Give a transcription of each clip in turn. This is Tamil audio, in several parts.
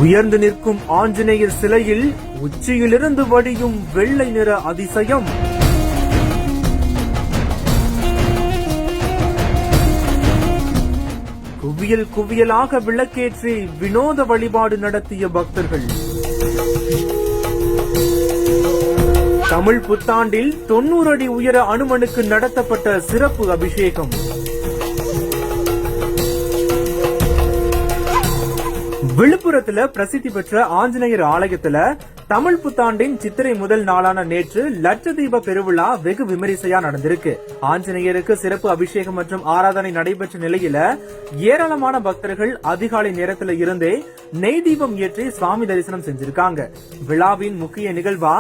உயர்ந்து நிற்கும் ஆஞ்சநேயர் சிலையில் உச்சியிலிருந்து வடியும் வெள்ளை நிற அதிசயம். குவியல் குவியலாக விளக்கேற்றி வினோத வழிபாடு நடத்திய பக்தர்கள். தமிழ் புத்தாண்டில் 90 அடி உயர அனுமனுக்கு நடத்தப்பட்ட சிறப்பு அபிஷேகம். விழுப்புரத்துல பிரசித்தி பெற்ற ஆஞ்சநேயர் ஆலயத்துல தமிழ் புத்தாண்டின் சித்திரை முதல் நாளான நேற்று லட்சதீப பெருவிழா வெகு விமரிசையா நடந்திருக்கு. ஆஞ்சநேயருக்கு சிறப்பு அபிஷேகம் மற்றும் ஆராதனை நடைபெற்ற நிலையில ஏராளமான பக்தர்கள் அதிகாலை நேரத்துல இருந்தே நெய் தீபம் ஏற்றி சுவாமி தரிசனம் செஞ்சிருக்காங்க. விழாவின் முக்கிய நிகழ்வா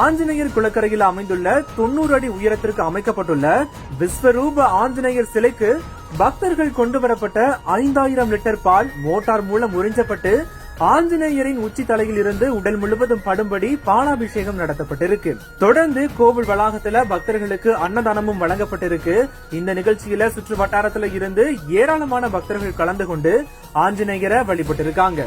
ஆஞ்சநேயர் குளக்கரையில் அமைந்துள்ள 90 அடி உயரத்திற்கு அமைக்கப்பட்டுள்ள விஸ்வரூப ஆஞ்சநேயர் சிலைக்கு பக்தர்கள் கொண்டு வரப்பட்ட 5000 லிட்டர் பால் மோட்டார் மூலம் உறிஞ்சப்பட்டு ஆஞ்சநேயரின் உச்சி தலையில் இருந்து உடல் முழுவதும் படும்படி பாலாபிஷேகம் நடத்தப்பட்டிருக்கு. தொடர்ந்து கோவில் வளாகத்துல பக்தர்களுக்கு அன்னதானமும் வழங்கப்பட்டிருக்கு. இந்த நிகழ்ச்சியில சுற்று வட்டாரத்துல இருந்து ஏராளமான பக்தர்கள் கலந்து கொண்டு ஆஞ்சநேயரை வழிபட்டிருக்காங்க.